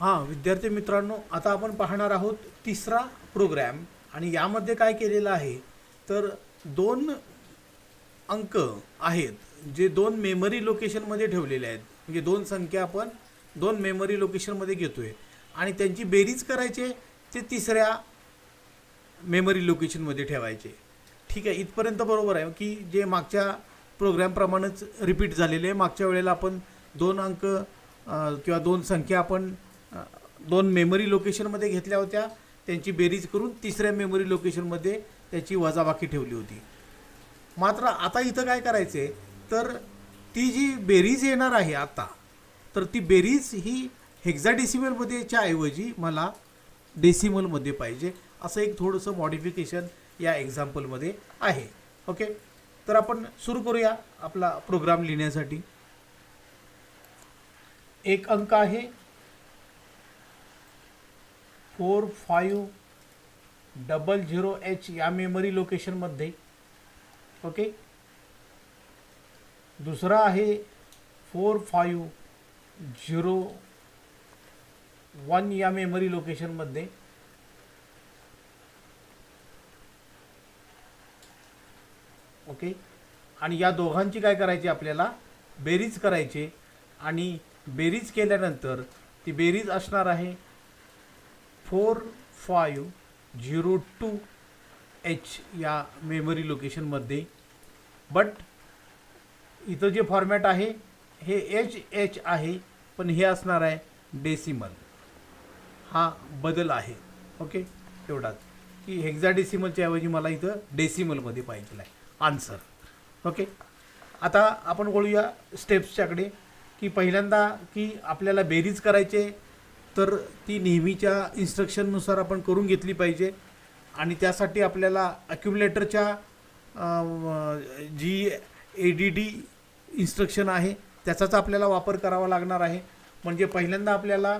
हां, विद्यार्थी मित्रांनो, आता आपण पाहणार आहोत तिसरा प्रोग्रॅम. आणि यामध्ये काय केलेलं आहे, तर दोन अंक आहेत जे दोन मेमरी लोकेशनमध्ये ठेवलेले आहेत. म्हणजे दोन संख्या आपण दोन मेमरी लोकेशनमध्ये घेतोय आणि त्यांची बेरीज करायचे, ते तिसऱ्या मेमरी लोकेशनमध्ये ठेवायचे. ठीक आहे, इथपर्यंत बरोबर आहे की जे मागच्या प्रोग्रॅमप्रमाणेच रिपीट झालेले आहे. मागच्या वेळेला आपण दोन अंक किंवा दोन संख्या आपण दोन मेमरी लोकेशनमध्ये घेतल्या होत्या, त्यांची बेरीज करून तिसऱ्या मेमरी लोकेशनमध्ये त्याची वजाबाकी ठेवली होती. मात्र आता इथं काय करायचं आहे, तर ती जी बेरीज येणार आहे आता, तर ती बेरीज ही हेक्साडेसिमलमध्येच्या ऐवजी मला डेसिमलमध्ये पाहिजे. असं एक थोडंसं मॉडिफिकेशन या एक्झाम्पलमध्ये आहे. ओके, तर आपण सुरू करूया आपला प्रोग्राम लिहिण्यासाठी. एक अंक आहे 4500H या मेमरी लोकेशनमध्ये. ओके, दुसरा आहे 4501 या मेमरी लोकेशनमध्ये. ओके, आणि या दोघांची काय करायची, आपल्याला बेरीज करायची. आणि बेरीज केल्यानंतर ती बेरीज असणार आहे 4502H या मेमरी लोकेशनमध्ये. बट इथं जे फॉर्मॅट आहे हे H आहे, पण हे असणार आहे डेसिमल. हा बदल आहे. ओके, एवढाच की हेक्साडेसिमलच्या ऐवजी मला इथं डेसिमलमध्ये पाहिजे आहे आन्सर. ओके, आता आपण बोलूया स्टेप्सच्याकडे. की पहिल्यांदा की आपल्याला बेरीज करायचे, तर ती नेहमीच्या इन्स्ट्रक्शननुसार आपण करून घेतली पाहिजे. आणि त्यासाठी आपल्याला अक्युमुलेटरच्या जी ADD इन्स्ट्रक्शन आहे त्याचाच आपल्याला वापर करावा लागणार आहे. म्हणजे पहिल्यांदा आपल्याला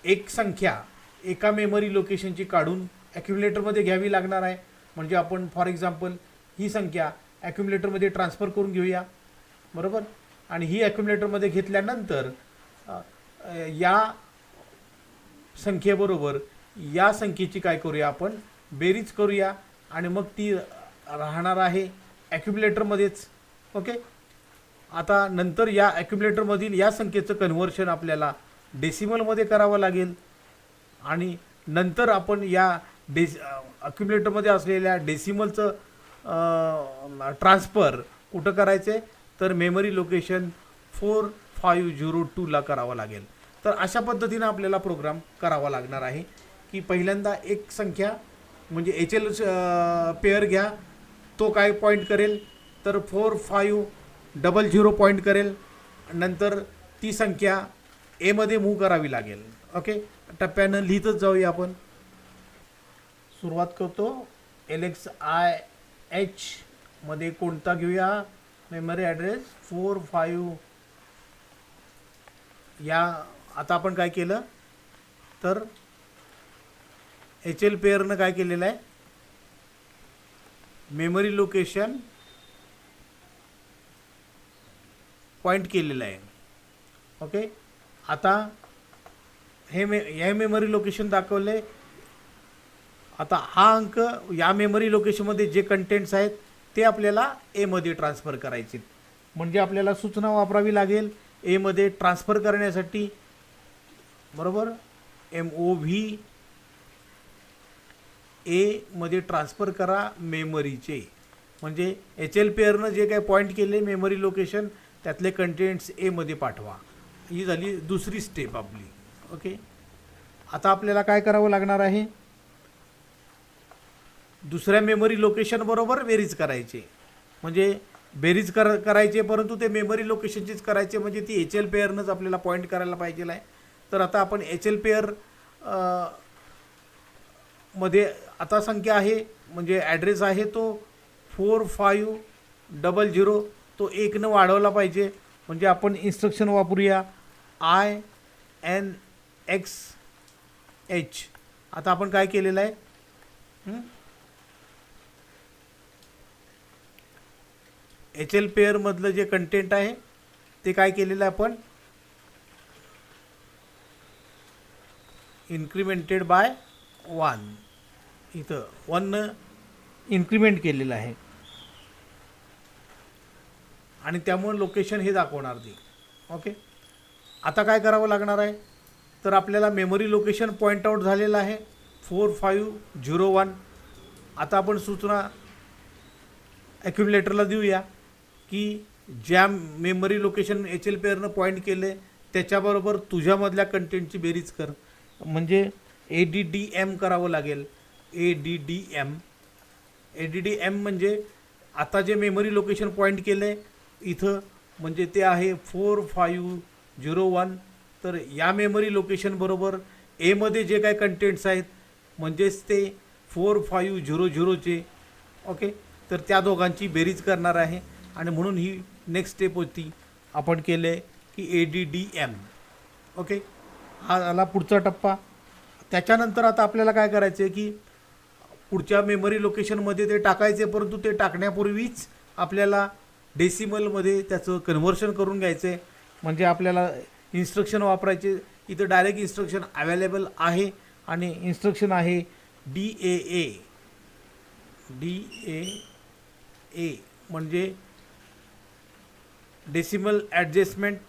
एक संख्या एका मेमरी लोकेशनची काढून ॲक्युमुलेटरमध्ये घ्यावी लागणार आहे. म्हणजे आपण फॉर एक्झाम्पल ही संख्या ॲक्युमुलेटरमध्ये ट्रान्सफर करून घेऊया, बरोबर. आणि ही ॲक्युमुलेटरमध्ये घेतल्यानंतर या संख्येबरोबर या संख्येची काय करूया, आपण बेरीज करूया आणि मग ती राहणार आहे ॲक्युमुलेटरमध्येच. ओके, आता नंतर या ॲक्युमुलेटरमधील या संख्येचं कन्व्हर्शन आपल्याला डेसिमलमध्ये करावं लागेल. आणि नंतर आपण या अक्युमुलेटरमध्ये असलेल्या डेसिमलचं ट्रान्सफर कुठं करायचं आहे, तर मेमरी लोकेशन 4502ला करावं लागेल. तर अशा पद्धतीनं आपल्याला प्रोग्राम करावा लागणार आहे. की पहिल्यांदा एक संख्या म्हणजे HL पेअर घ्या, तो काय पॉईंट करेल, तर 4500 पॉईंट करेल. नंतर ती संख्या एमध्ये मूव्ह करावी लागेल. ओके, टप्प्यानं लिहितच जाऊया आपण. सुरुवात करतो LXIH मध्ये कोणता घेऊया, मेमरी ॲड्रेस 45 या. आता आपण काय केलं, तर HL पेअरनं काय केलेलं आहे, मेमरी लोकेशन पॉईंट केलेलं आहे. ओके, आता हे मेमरी लोकेशन दाखवले. आता हा अंक या मेमरी लोकेशनमध्ये जे कंटेंट्स आहेत ते आपल्याला एमध्ये ट्रान्सफर करायचे. म्हणजे आपल्याला सूचना वापरावी लागेल एमध्ये ट्रान्सफर करण्यासाठी, बरोबर. MOV मध्ये ट्रान्सफर करा मेमरीचे. म्हणजे HL पेअरनं जे काय पॉईंट केले मेमरी लोकेशन, त्यातले कंटेंट्स एमध्ये पाठवा. ही झाली दुसरी स्टेप आपली. ओके, आता आपल्याला काय करावं लागणार आहे, दुसऱ्या मेमरी लोकेशन बरोबर बेरीज करायचे. म्हणजे बेरीज करायचे, परंतु ते मेमरी लोकेशनचीच करायचे, म्हणजे ती HL पेअरनंच आपल्याला पॉईंट करायला पाहिजे आहे. तर आता आपण HL पेअर मध्ये आता संख्या आहे, म्हणजे ॲड्रेस आहे तो 4500, तो 1नं वाढवला पाहिजे. म्हणजे आपण इन्स्ट्रक्शन वापरूया INXH. आता आपण काय केलेलं आहे, HL पेअरमधलं जे कंटेंट आहे ते काय केलेलं आहे, आपण इन्क्रिमेंटेड बाय 1, इथं 1 इन्क्रिमेंट केलेलं आहे आणि त्यामुळे लोकेशन हे दाखवणार ती. ओके, आता काय करावं लागणार आहे, तर आपल्याला मेमरी लोकेशन पॉईंट आउट झालेलं आहे 4501. आता आपण सूचना ॲक्युम्युलेटरला देऊया की ज्या मेमरी लोकेशन एच एल पेअरनं पॉईंट केले त्याच्याबरोबर तुझ्यामधल्या कंटेंटची बेरीज कर. म्हणजे ADDM करावं लागेल. ADDM म्हणजे आता जे मेमरी लोकेशन पॉईंट केलं इथं म्हणजे ते आहे 4501. तर या मेमरी लोकेशन बरोबर एमध्ये जे काय कंटेंट्स आहेत म्हणजेच ते 4500चे. ओके, तर त्या दोघांची बेरीज करणार आहे आणि म्हणून ही नेक्स्ट स्टेप होती. आपण केले की ADDM. ओके, हा आला पुढचा टप्पा. त्याच्यानंतर आता आपल्याला काय करायचं आहे की पुढच्या मेमरी लोकेशनमध्ये ते टाकायचे, परंतु ते टाकण्यापूर्वीच आपल्याला डेसिमलमध्ये त्याचं कन्व्हर्शन करून घ्यायचं आहे. म्हणजे आपल्याला इन्स्ट्रक्शन वापरायचे. इथं डायरेक्ट इन्स्ट्रक्शन अवेलेबल आहे आणि इन्स्ट्रक्शन आहे DAA म्हणजे डेसिमल ॲडजस्टमेंट.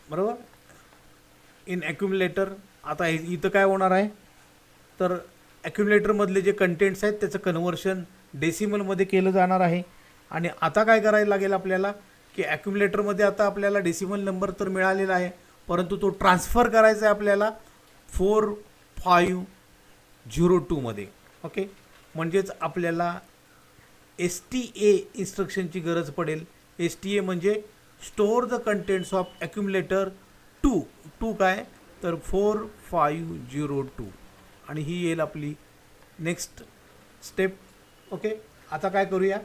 बरोबर, इन ॲक्युम्युलेटर. आता इथं काय होणार आहे, तर ॲक्युम्युलेटरमधले जे कंटेंट्स आहेत त्याचं कन्व्हर्शन डेसिमलमध्ये केलं जाणार आहे. आणि आता काय करायला लागेल आपल्याला की ॲक्युम्युलेटरमध्ये आता आपल्याला डेसिमल नंबर तर मिळालेला आहे, परंतु तो ट्रान्सफर करायचा आहे आपल्याला 4502 मध्ये. ओके, म्हणजेच आपल्याला STA इन्स्ट्रक्शनची गरज पडेल. STA म्हणजे स्टोअर द कंटेंट्स ऑफ ॲक्युम्युलेटर 2 काय तर 4502 आणि ही येईल आपली नेक्स्ट स्टेप. ओके, आता काय करूया,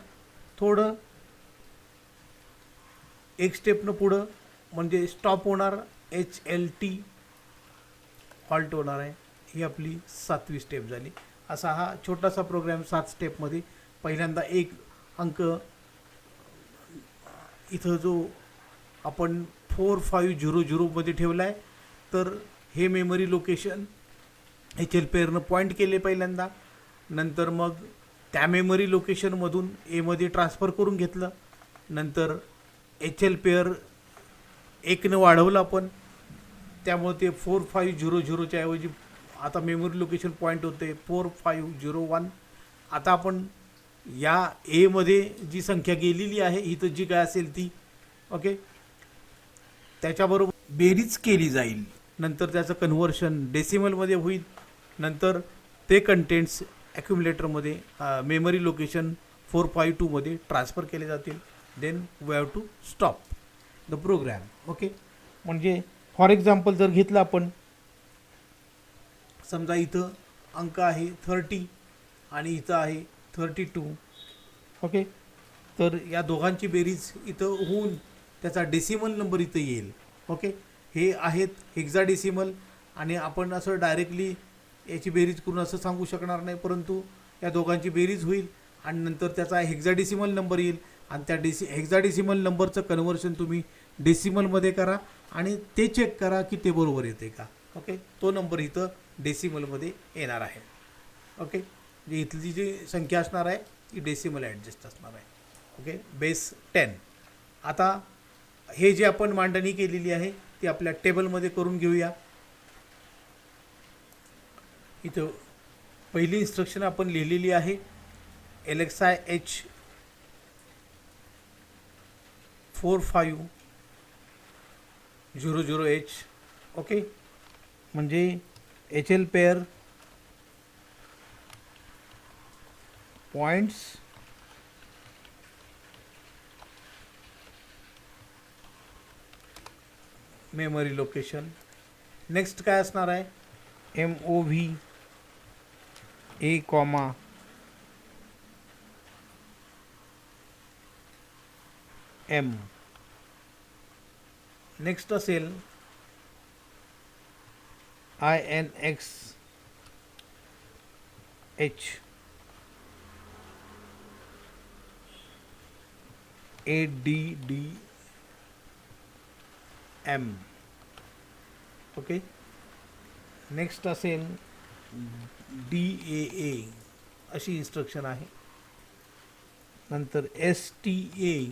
थोडं एक स्टेपनं पुढं म्हणजे स्टॉप होणार, HLT हॉल्ट होणार आहे. ही आपली 7वी स्टेप झाली. असा हा छोटासा प्रोग्राम 7 स्टेपमध्ये. पहिल्यांदा एक अंक इथं जो आपण 4500मध्ये ठेवला आहे, तर हे मेमरी लोकेशन HL पेअरनं पॉईंट केले पहिल्यांदा. नंतर मग त्या मेमरी लोकेशनमधून एमध्ये ट्रान्सफर करून घेतलं. नंतर HL पेअर 1नं वाढवलं आपण, त्यामुळे ते 4500च्या ऐवजी आता मेमरी लोकेशन पॉईंट होते 4501. आता आपण या एमध्ये जी संख्या गेलेली आहे इथं जी काय असेल ती, ओके, त्याच्याबरोबर बेरीज केली जाईल. नंतर त्याचं कन्व्हर्शन डेसिमलमध्ये होईल. नंतर ते कंटेंट्स ॲक्युम्युलेटरमध्ये मेमरी लोकेशन 452मध्ये ट्रान्सफर केले जातील. Then we have to stop the program. Okay, म्हणजे फॉर एक्झाम्पल जर घेतलं आपण, समजा इथं अंक आहे 30 आणि इथं आहे 32. ओके, तर या दोघांची बेरीज इथं होऊन त्याचा डेसिमल नंबर इथं येईल. ओके, हे आहेत हेक्साडेसिमल आणि आपण असं डायरेक्टली याची बेरीज करून असं सांगू शकणार नाही, परंतु या दोघांची बेरीज होईल आणि नंतर त्याचा हेक्साडेसिमल नंबर येईल आणि त्या हेक्साडेसिमल नंबरचं कन्व्हर्शन तुम्ही डेसिमलमध्ये करा आणि ते चेक करा की ते बरोबर येते का. ओके, तो नंबर इथं डेसिमलमध्ये येणार आहे. ओके, जी इथली जी संख्या असणार आहे ती डेसिमल ॲडजस्ट असणार आहे. Okay, base 10. आता हे जे आपण मांडणी केलेली आहे ती आपल्या टेबलमध्ये करून घेऊया. इथं पहिली इन्स्ट्रक्शन आपण लिहिलेली आहे LXI H 4500H. ओके, म्हणजे HL pair points memory location. Next काय असणार आहे, MOV A, M. नेक्स्ट असेल INX H ADD M. Okay. Next असेल DAA अशी इन्स्ट्रक्शन आहे. नंतर STA,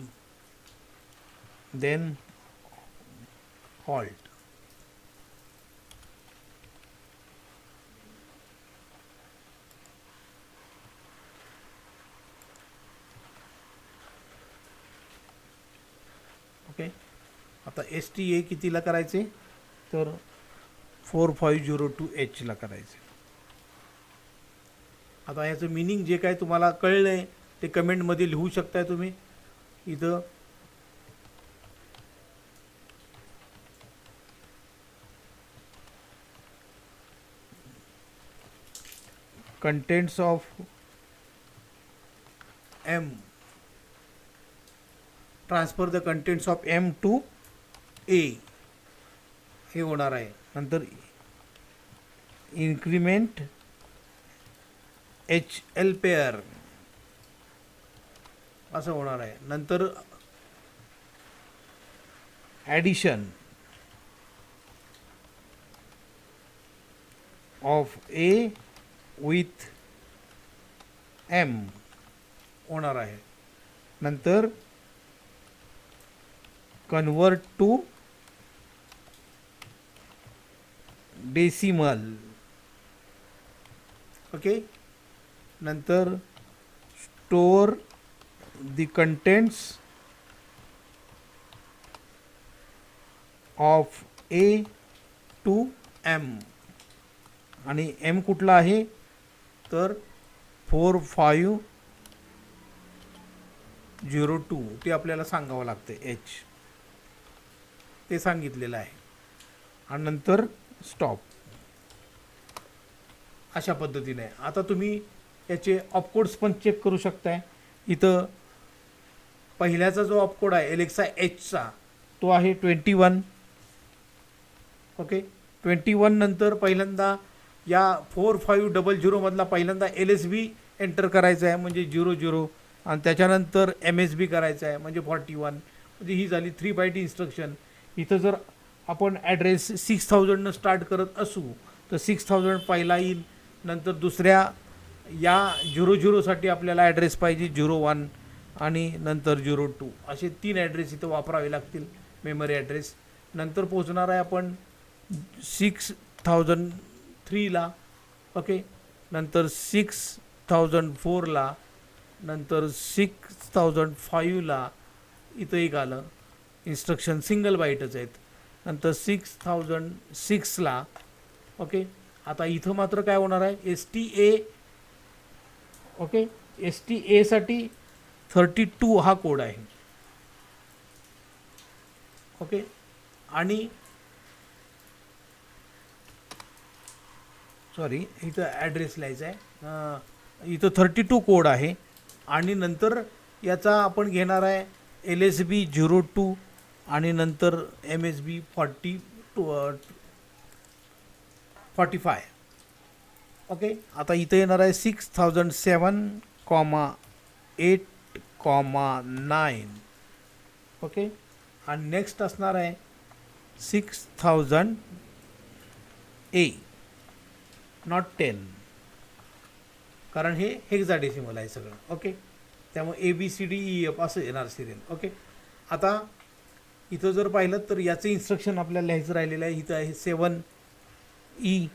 देन हॉल्ट. ओके. आता STA कितीला करायचे तर 4502H ला करायचे. आता याचं मिनिंग जे काय तुम्हाला कळलं आहे ते कमेंटमध्ये लिहू शकताय तुम्ही. इथं contents of M, transfer the contents of M to A हे होणार आहे. नंतर इन्क्रीमेंट HL पेअर असं होणार आहे. नंतर addition of A with M होणार आहे. नंतर कन्वर्ट टू डेसिमल. ओके. नंतर store the contents of A to M आणि M कुठला आहे तर 4502 ते आपल्याला सांगावं लागते. H ते सांगितलेलं आहे. आणि नंतर स्टॉप. अशा पद्धतीने आता तुम्ही याचे ऑपकोड्स पण चेक करू शकताय. इथं पहिल्याचा जो ऑपकोड आहे एलेक्सा Hचा तो आहे 21. ओके. 21 नंतर पहिल्यांदा या 4500 मधला पहिल्यांदा LSB एंटर करायचा आहे म्हणजे 00 आणि त्याच्यानंतर MSB करायचा आहे म्हणजे 41. म्हणजे ही झाली 3 बाईट इन्स्ट्रक्शन. इथं जर आपण ॲड्रेस 6000 स्टार्ट करत असू तर 6000 पहिला येईल. नंतर दुसऱ्या या 00साठी आपल्याला ॲड्रेस पाहिजे 01 आणि नंतर 02 असे 3 ॲड्रेस इथं वापरावे लागतील मेमरी ॲड्रेस. नंतर पोहोचणार आहे आपण 6003 ला. ओके. नंतर 6004 ला. नंतर 6005 ला. इथं एक आलं. इन्स्ट्रक्शन सिंगल बाईटच आहेत. नंतर 6006 ला. ओके. आता इथं मात्र काय होणार आहे STA. ओके. STA साठी 32 हा कोड आहे. ओके. आणि सॉरी इथं ॲड्रेस लिहायचा आहे. इथं 32 कोड आहे आणि नंतर याचा आपण घेणार आहे LSB 02 आणि नंतर MSB 45. ओके. आता इथं येणार आहे 6007,8,9. ओके. आणि नेक्स्ट असणार आहे 6000A नॉट 10 कारण हे हेक्साडेसिमल आहे सगळं. ओके. त्यामुळे ABCDEF असं येणार सिरियल. ओके. आता इथं जर पाहिलं तर याचं इन्स्ट्रक्शन आपल्याला लिहायचं राहिलेलं आहे. इथं आहे 7E.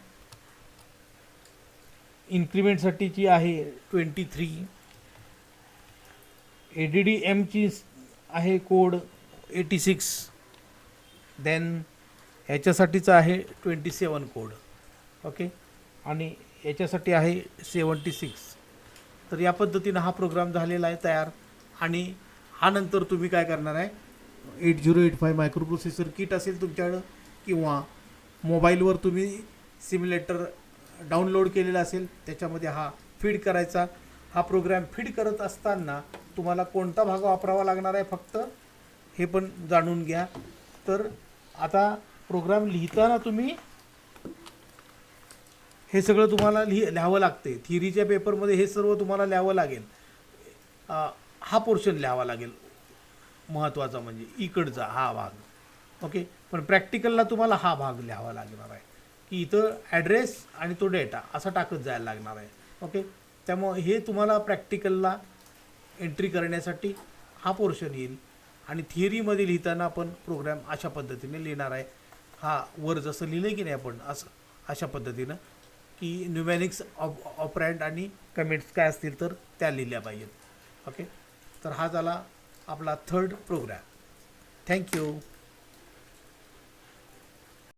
इन्क्रीमेंटसाठीची आहे 23. ADD-Mची आहे कोड 86. देन ह्याच्यासाठीचा आहे 27 कोड. ओके. आणि याच्यासाठी आहे 76. तर या पद्धतीनं हा प्रोग्राम झालेला आहे तयार. आणि हा नंतर तुम्ही काय करणार आहे 8085 मायक्रोप्रोसेसर किट असेल तुमच्याकडं किंवा मोबाईलवर तुम्ही सिम्युलेटर डाउनलोड केलेला असेल त्याच्यामध्ये हा फीड करायचा. हा प्रोग्राम फीड करत असताना तुम्हाला कोणता भाग वापरावा लागणार आहे फक्त हे पण जाणून घ्या. तर आता प्रोग्राम लिहिताना तुम्ही हे सगळं तुम्हाला लिहावं लागते. थिअरीच्या पेपरमध्ये हे सर्व तुम्हाला लिहावं लागेल. हा पोर्शन लिहावा लागेल महत्त्वाचा म्हणजे इकडचा हा भाग. ओके. पण प्रॅक्टिकलला तुम्हाला हा भाग लिहावा लागणार आहे की इथं ॲड्रेस आणि तो डेटा असा टाकत जायला लागणार आहे. ओके. त्यामुळे हे तुम्हाला प्रॅक्टिकलला एंट्री करण्यासाठी हा पोर्शन येईल. आणि थिअरीमध्ये लिहिताना आपण प्रोग्राम अशा पद्धतीने लिहिणार आहे. हा वर जसं लिहिलं की नाही आपण असं अशा पद्धतीनं की न्यूमॅनिक्स ऑपरँड आणि कमेंट्स काय असतील तर त्या लिहिल्या पाहिजेत. ओके. तर हा झाला आपला थर्ड प्रोग्रॅम. थँक्यू.